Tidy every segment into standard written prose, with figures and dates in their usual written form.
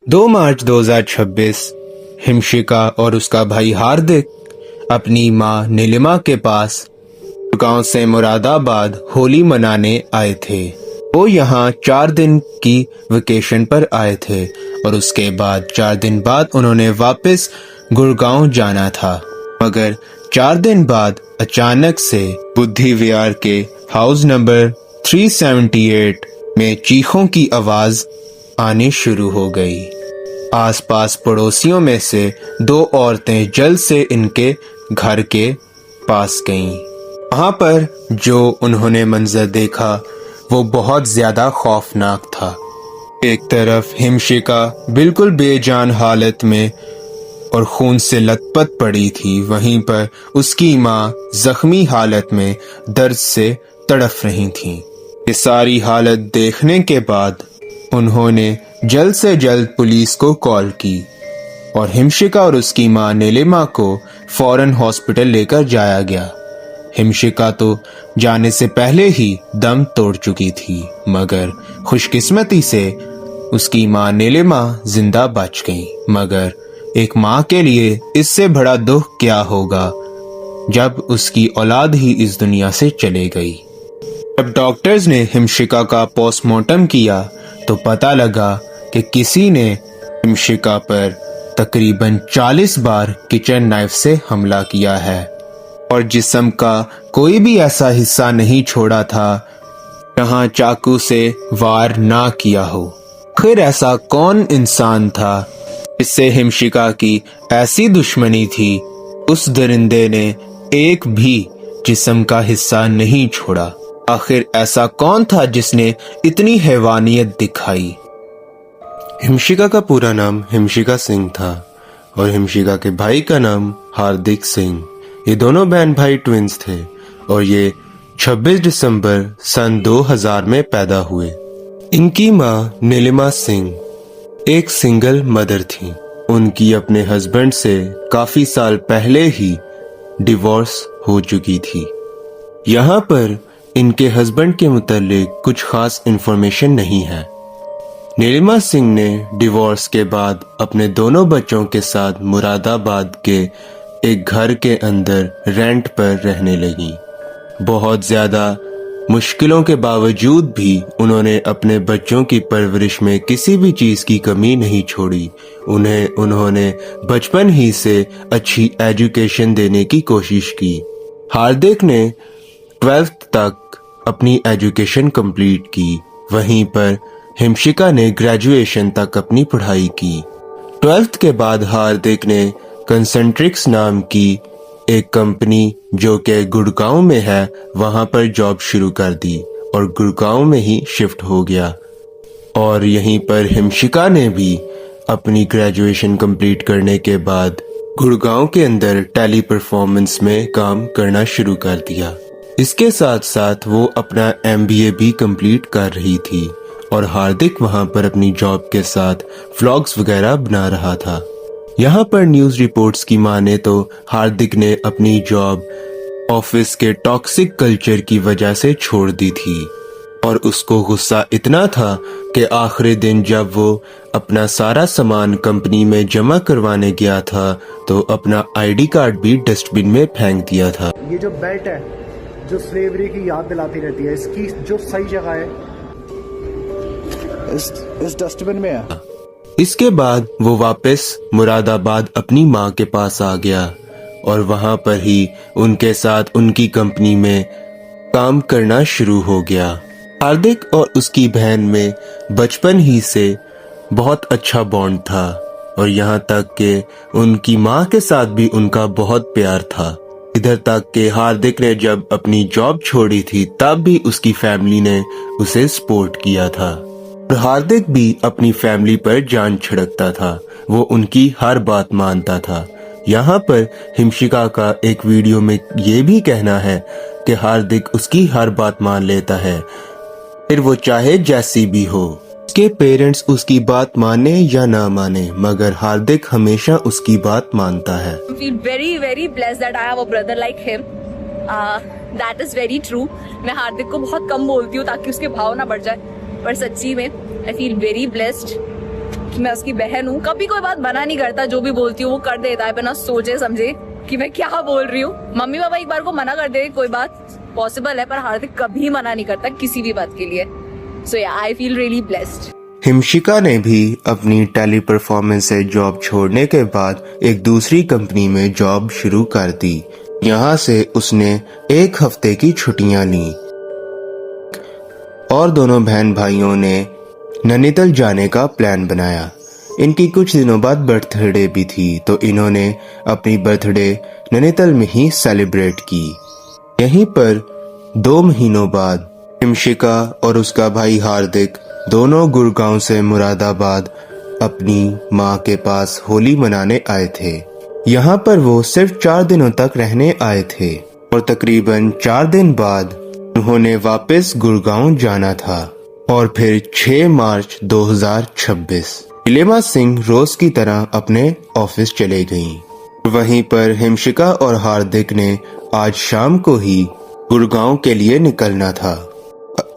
2 मार्च 2026 हिमशिका और उसका भाई हार्दिक अपनी मां नीलिमा के पास गांव से मुरादाबाद होली मनाने आए थे। वो यहाँ 4 दिन की वेकेशन पर आए थे और उसके बाद 4 दिन बाद उन्होंने वापस गुड़गांव जाना था। मगर 4 दिन बाद अचानक से बुद्धि विहार के हाउस नंबर 378 में चीखों की आवाज आनी शुरू हो गई। आसपास पड़ोसियों में से 2 औरतें जल्द से इनके घर के पास गईं। वहां पर जो उन्होंने मंजर देखा वो बहुत ज्यादा खौफनाक था। एक तरफ हिमशिका बिल्कुल बेजान हालत में और खून से लथपथ पड़ी थी, वहीं पर उसकी मां जख्मी हालत में दर्द से तड़फ रही थीं। ये सारी हालत देखने के बाद उन्होंने जल्द से जल्द पुलिस को कॉल की और हिमशिका और उसकी मां नीलिमा को फौरन हॉस्पिटल लेकर जाया गया। हिमशिका तो जाने से पहले ही दम तोड़ चुकी थी, मगर खुशकिस्मती से उसकी मां नीलिमा जिंदा बच गई। मगर एक मां के लिए इससे बड़ा दुख क्या होगा जब उसकी औलाद ही इस दुनिया से चले गई। जब डॉक्टर्स ने हिमशिका का पोस्टमार्टम किया तो पता लगा कि किसी ने हिमशिका पर तकरीबन 40 बार किचन नाइफ से हमला किया है और जिस्म का कोई भी ऐसा हिस्सा नहीं छोड़ा था जहां चाकू से वार ना किया हो। आखिर ऐसा कौन इंसान था जिससे हिमशिका की ऐसी दुश्मनी थी? उस दरिंदे ने एक भी जिस्म का हिस्सा नहीं छोड़ा। आखिर ऐसा कौन था जिसने इतनी हैवानियत दिखाई? हिमशिका का पूरा नाम हिमशिका सिंह था और हिमशिका के भाई का नाम हार्दिक सिंह। ये दोनों बहन भाई ट्विंस थे और ये 26 दिसंबर सन 2000 में पैदा हुए। इनकी मां नीलिमा सिंह एक सिंगल मदर थी। उनकी अपने हस्बैंड से काफी साल पहले ही डिवोर्स हो चुकी थी। यहाँ पर इनके हस्बैंड के मुतालिक कुछ खास इन्फॉर्मेशन नहीं है। नीलिमा सिंह ने डिवोर्स के बाद अपने दोनों बच्चों के साथ मुरादाबाद के एक घर के अंदर रेंट पर रहने लगी। बहुत ज्यादा मुश्किलों के बावजूद भी उन्होंने अपने बच्चों की परवरिश में किसी भी चीज की कमी नहीं छोड़ी। उन्होंने बचपन ही से अच्छी एजुकेशन देने की कोशिश की। हार्दिक ने 12th तक अपनी एजुकेशन कंप्लीट की, वहीं पर हिमशिका ने ग्रेजुएशन तक अपनी पढ़ाई की। 12th के बाद हार्दिक ने कंसेंट्रिक्स नाम की एक कंपनी जो कि गुड़गांव में है वहां पर जॉब शुरू कर दी और गुड़गांव में ही शिफ्ट हो गया। और यहीं पर हिमशिका ने भी अपनी ग्रेजुएशन कंप्लीट करने के बाद गुड़गांव के अंदर टेली परफॉर्मेंस में काम करना शुरू कर दिया। इसके साथ साथ वो अपना MBA भी कंप्लीट कर रही थी और हार्दिक वहां पर अपनी जॉब के साथ व्लॉग्स वगैरह बना रहा था। यहाँ पर न्यूज रिपोर्ट्स की माने तो हार्दिक ने अपनी जॉब ऑफिस के टॉक्सिक कल्चर की वजह से छोड़ दी थी और उसको गुस्सा इतना था कि आखिरी दिन जब वो अपना सारा सामान कंपनी में जमा करवाने गया था तो अपना ID कार्ड भी डस्टबिन में फेंक दिया था। ये जो बेल्ट है जो स्लेवरी की याद दिलाती रहती है, इसकी जो सही जगह है इस डस्टबिन में है। इसके बाद वो वापस मुरादाबाद अपनी माँ के पास आ गया और वहां पर ही उनके साथ उनकी कंपनी में काम करना शुरू हो गया। हार्दिक और उसकी बहन में बचपन ही से बहुत अच्छा बॉन्ड था और यहाँ तक कि उनकी माँ के साथ भी उनका बहुत प्यार था। इधर तक कि हार्दिक ने जब अपनी जॉब छोड़ी थी तब भी उसकी फैमिली ने उसे सपोर्ट किया था और हार्दिक भी अपनी फैमिली पर जान छिड़कता था। वो उनकी हर बात मानता था। यहाँ पर हिमशिका का एक वीडियो में ये भी कहना है कि हार्दिक उसकी हर बात मान लेता है, फिर वो चाहे जैसी भी हो। उसके पेरेंट्स उसकी बात माने या ना माने, मगर हार्दिक हमेशा उसकी बात मानता है। very blessed that I have a brother like him. That is very true. मैं हार्दिक को बहुत कम बोलती हूँ ताकि उसके भाव ना बढ़ जाए, पर सच्ची में I feel very blessed कि मैं उसकी बहन हूँ। कभी कोई बात मना नहीं करता, जो भी बोलती हूँ वो कर देता है बिना सोचे समझे कि मैं क्या बोल रही हूँ। मम्मी पापा एक बार को मना कर दे, कोई बात पॉसिबल है, पर हार्दिक कभी मना नहीं करता किसी भी बात के लिए। सो या I feel really blessed. Himshika ने भी अपनी टेली परफॉर्मेंस से जॉब छोड़ने के बाद एक दूसरी कंपनी में जॉब शुरू कर दी। यहाँ से उसने 1 हफ्ते की छुट्टियां ली और दोनों बहन भाइयों ने नैनीताल जाने का प्लान बनाया। इनकी कुछ दिनों बाद बर्थडे भी थी, तो इन्होंने अपनी बर्थडे नैनीताल में ही सेलिब्रेट की। यहीं पर 2 महीनों बाद हिमशिका और उसका भाई हार्दिक दोनों गुड़गांव से मुरादाबाद अपनी माँ के पास होली मनाने आए थे। यहाँ पर वो सिर्फ 4 दिनों तक रहने आए थे और तकरीबन 4 दिन बाद उन्होंने वापस गुड़गांव जाना था। और फिर 6 मार्च 2026 नीलिमा सिंह रोज की तरह अपने ऑफिस चले गईं। वहीं पर हिमशिका और हार्दिक ने आज शाम को ही गुड़गांव के लिए निकलना था।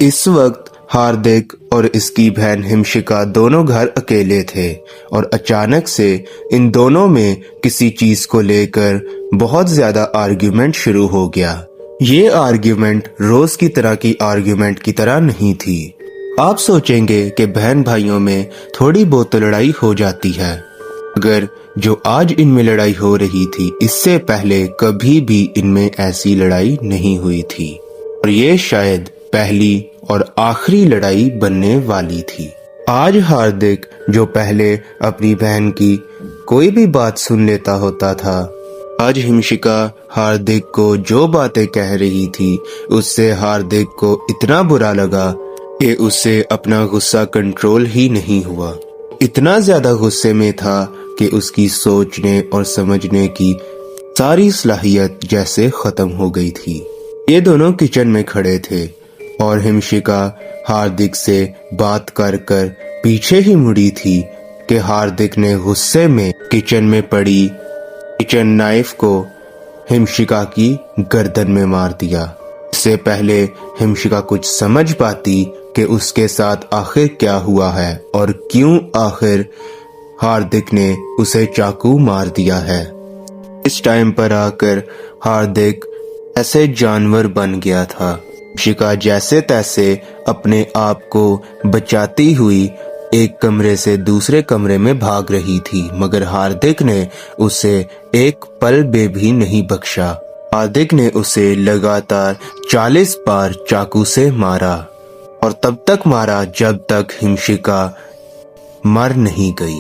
इस वक्त हार्दिक और इसकी बहन हिमशिका दोनों घर अकेले थे और अचानक से इन दोनों में किसी चीज को लेकर बहुत ज्यादा आर्ग्यूमेंट शुरू हो गया। ये आर्ग्यूमेंट रोज की तरह की आर्ग्यूमेंट की तरह नहीं थी। आप सोचेंगे कि बहन भाइयों में थोड़ी बहुत तो लड़ाई हो जाती है, मगर जो आज इनमें लड़ाई हो रही थी इससे पहले कभी भी इनमें ऐसी लड़ाई नहीं हुई थी और ये शायद पहली और आखिरी लड़ाई बनने वाली थी। आज हार्दिक जो पहले अपनी बहन की कोई भी बात सुन लेता होता था, आज हिमशिका हार्दिक को जो बातें कह रही थी उससे हार्दिक को इतना बुरा लगा कि उससे अपना गुस्सा कंट्रोल ही नहीं हुआ। इतना ज्यादा गुस्से में था कि उसकी सोचने और समझने की सारी सलाहियत जैसे खत्म हो गई थी। ये दोनों किचन में खड़े थे और हिमशिका हार्दिक से बात कर कर पीछे ही मुड़ी थी कि हार्दिक ने गुस्से में किचन में पड़ी किचन नाइफ को हिमशिका की गर्दन में मार दिया। इससे पहले हिमशिका कुछ समझ पाती कि उसके साथ आखिर क्या हुआ है और क्यों आखिर हार्दिक ने उसे चाकू मार दिया है। इस टाइम पर आकर हार्दिक ऐसे जानवर बन गया था। हिमशिका जैसे तैसे अपने आप को बचाती हुई एक कमरे से दूसरे कमरे में भाग रही थी, मगर हार्दिक ने उसे एक पल भी नहीं बख्शा। हार्दिक ने उसे लगातार 40 बार चाकू से मारा और तब तक मारा जब तक हिमशिका मर नहीं गई।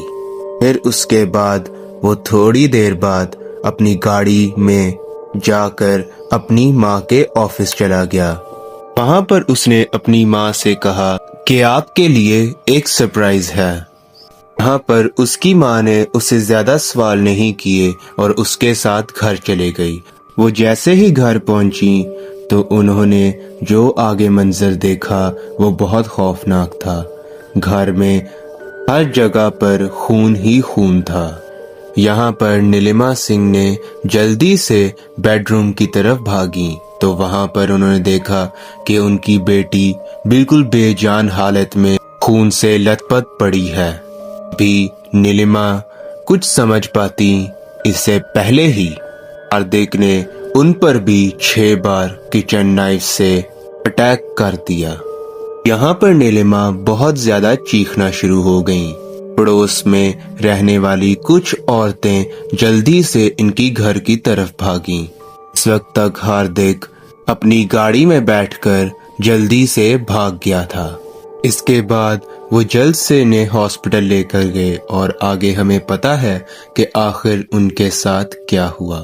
फिर उसके बाद वो थोड़ी देर बाद अपनी गाड़ी में जाकर अपनी माँ के ऑफिस चला गया। वहां पर उसने अपनी माँ से कहा कि आपके लिए एक सरप्राइज है। यहाँ पर उसकी माँ ने उसे ज्यादा सवाल नहीं किए और उसके साथ घर चले गई। वो जैसे ही घर पहुंची तो उन्होंने जो आगे मंजर देखा वो बहुत खौफनाक था। घर में हर जगह पर खून ही खून था। यहाँ पर नीलिमा सिंह ने जल्दी से बेडरूम की तरफ भागी तो वहां पर उन्होंने देखा कि उनकी बेटी बिल्कुल बेजान हालत में खून से लथपथ पड़ी है। भी नीलिमा कुछ समझ पाती इससे पहले ही हार्दिक ने उन पर भी 6 बार किचन नाइफ से अटैक कर दिया। यहाँ पर नीलिमा बहुत ज्यादा चीखना शुरू हो गईं। पड़ोस में रहने वाली कुछ औरतें जल्दी से इनकी घर की तरफ भागीं। इस वक्त तक हार्दिक अपनी गाड़ी में बैठकर जल्दी से भाग गया था। इसके बाद वो जल्द से इन्हें हॉस्पिटल लेकर गए और आगे हमें पता है कि आखिर उनके साथ क्या हुआ।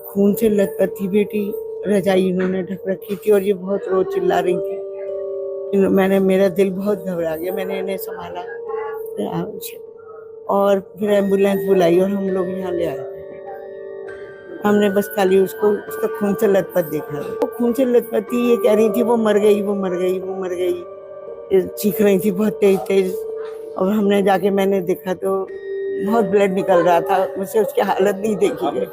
खून से लथपथ थी बेटी, रजाई इन्होंने ढक रखी थी और ये बहुत रोज चिल्ला रही थी। मेरा दिल बहुत घबरा गया। मैंने इन्हें संभाला और फिर एम्बुलेंस बुलाई और हम लोग यहाँ ले आए। हमने बस खाली उसका खून से लथपथ देखा। वो खून से लथपथ थी, ये कह रही थी वो मर गई, वो मर गई, वो मर गई, चीख रही थी बहुत तेज तेज। और हमने जाके मैंने देखा तो बहुत ब्लड निकल रहा था। मुझसे उसकी हालत नहीं देखी गई।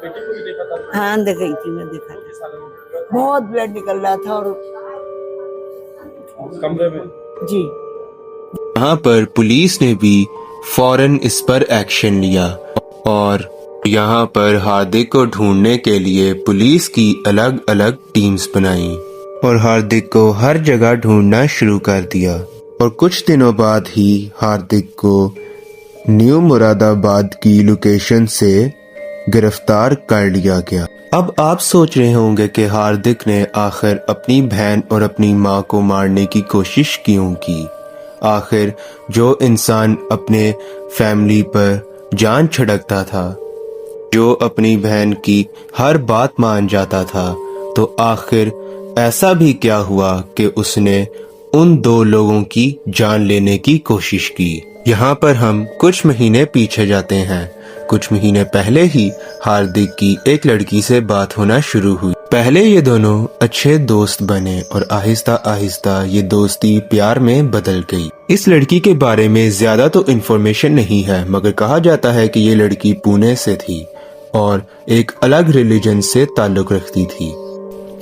हाँ अंदर गई थी, मैं देखा था बहुत ब्लड निकल रहा था। और कमरे में जी यहाँ पर पुलिस ने भी फौरन इस पर एक्शन लिया और यहाँ पर हार्दिक को ढूंढने के लिए पुलिस की अलग अलग टीम्स बनाई और हार्दिक को हर जगह ढूंढना शुरू कर दिया। और कुछ दिनों बाद ही हार्दिक को न्यू मुरादाबाद की लोकेशन से गिरफ्तार कर लिया गया। अब आप सोच रहे होंगे कि हार्दिक ने आखिर अपनी बहन और अपनी माँ को मारने की कोशिश क्यों की। आखिर जो इंसान अपने फैमिली पर जान छिड़कता था, जो अपनी बहन की हर बात मान जाता था, तो आखिर ऐसा भी क्या हुआ कि उसने उन दो लोगों की जान लेने की कोशिश की। यहाँ पर हम कुछ महीने पीछे जाते हैं। कुछ महीने पहले ही हार्दिक की एक लड़की से बात होना शुरू हुई। पहले ये दोनों अच्छे दोस्त बने और आहिस्ता आहिस्ता ये दोस्ती प्यार में बदल गई। इस लड़की के बारे में ज्यादा तो इन्फॉर्मेशन नहीं है, मगर कहा जाता है कि ये लड़की पुणे से थी और एक अलग रिलीजन से ताल्लुक रखती थी।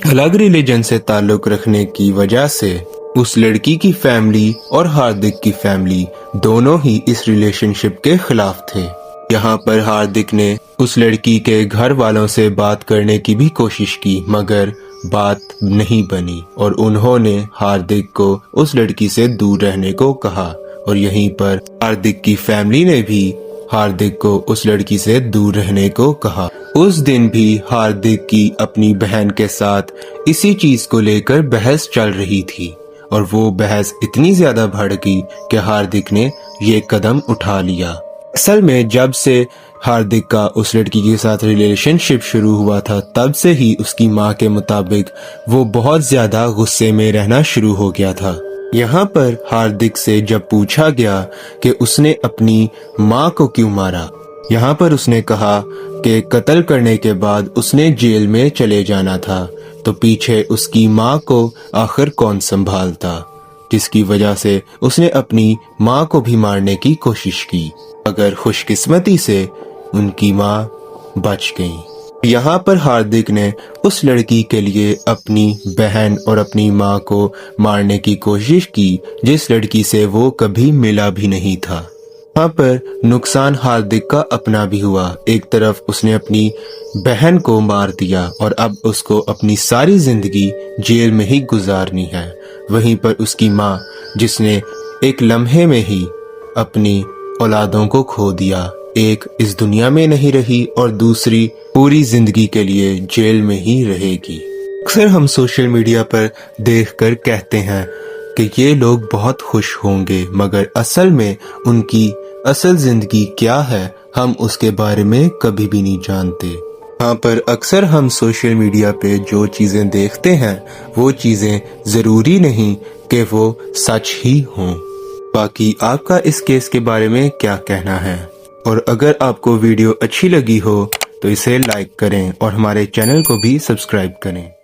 अलग रिलीजन से ताल्लुक रखने की वजह से उस लड़की की फैमिली और हार्दिक की फैमिली दोनों ही इस रिलेशनशिप के खिलाफ थे। यहाँ पर हार्दिक ने उस लड़की के घर वालों से बात करने की भी कोशिश की, मगर बात नहीं बनी और उन्होंने हार्दिक को उस लड़की से दूर रहने को कहा। और यहीं पर हार्दिक की फैमिली ने भी हार्दिक को उस लड़की से दूर रहने को कहा। उस दिन भी हार्दिक की अपनी बहन के साथ इसी चीज को लेकर बहस चल रही थी और वो बहस इतनी ज्यादा बढ़ गई कि हार्दिक ने ये कदम उठा लिया। असल में जब से हार्दिक का उस लड़की के साथ रिलेशनशिप शुरू हुआ था, तब से ही उसकी माँ के मुताबिक वो बहुत ज्यादा गुस्से में रहना शुरू हो गया था। यहाँ पर हार्दिक से जब पूछा गया कि उसने अपनी माँ को क्यों मारा, यहाँ पर उसने कहा कि कत्ल करने के बाद उसने जेल में चले जाना था, तो पीछे उसकी माँ को आखिर कौन संभालता, जिसकी वजह से उसने अपनी माँ को भी मारने की कोशिश की, मगर खुशकिस्मती से उनकी माँ बच गई। यहाँ पर हार्दिक ने उस लड़की के लिए अपनी बहन और अपनी माँ को मारने की कोशिश की, जिस लड़की से वो कभी मिला भी नहीं था। यहाँ पर नुकसान हार्दिक का अपना भी हुआ। एक तरफ उसने अपनी बहन को मार दिया और अब उसको अपनी सारी जिंदगी जेल में ही गुजारनी है। वहीं पर उसकी माँ, जिसने एक लम्हे में ही अपनी औलादों को खो दिया, एक इस दुनिया में नहीं रही और दूसरी पूरी जिंदगी के लिए जेल में ही रहेगी। अक्सर हम सोशल मीडिया पर देखकर कहते हैं कि ये लोग बहुत खुश होंगे, मगर असल में उनकी असल जिंदगी क्या है हम उसके बारे में कभी भी नहीं जानते। यहाँ पर अक्सर हम सोशल मीडिया पे जो चीजें देखते हैं वो चीजें जरूरी नहीं कि वो सच ही हों। बाकी आपका इस केस के बारे में क्या कहना है? और अगर आपको वीडियो अच्छी लगी हो तो इसे लाइक करें और हमारे चैनल को भी सब्सक्राइब करें।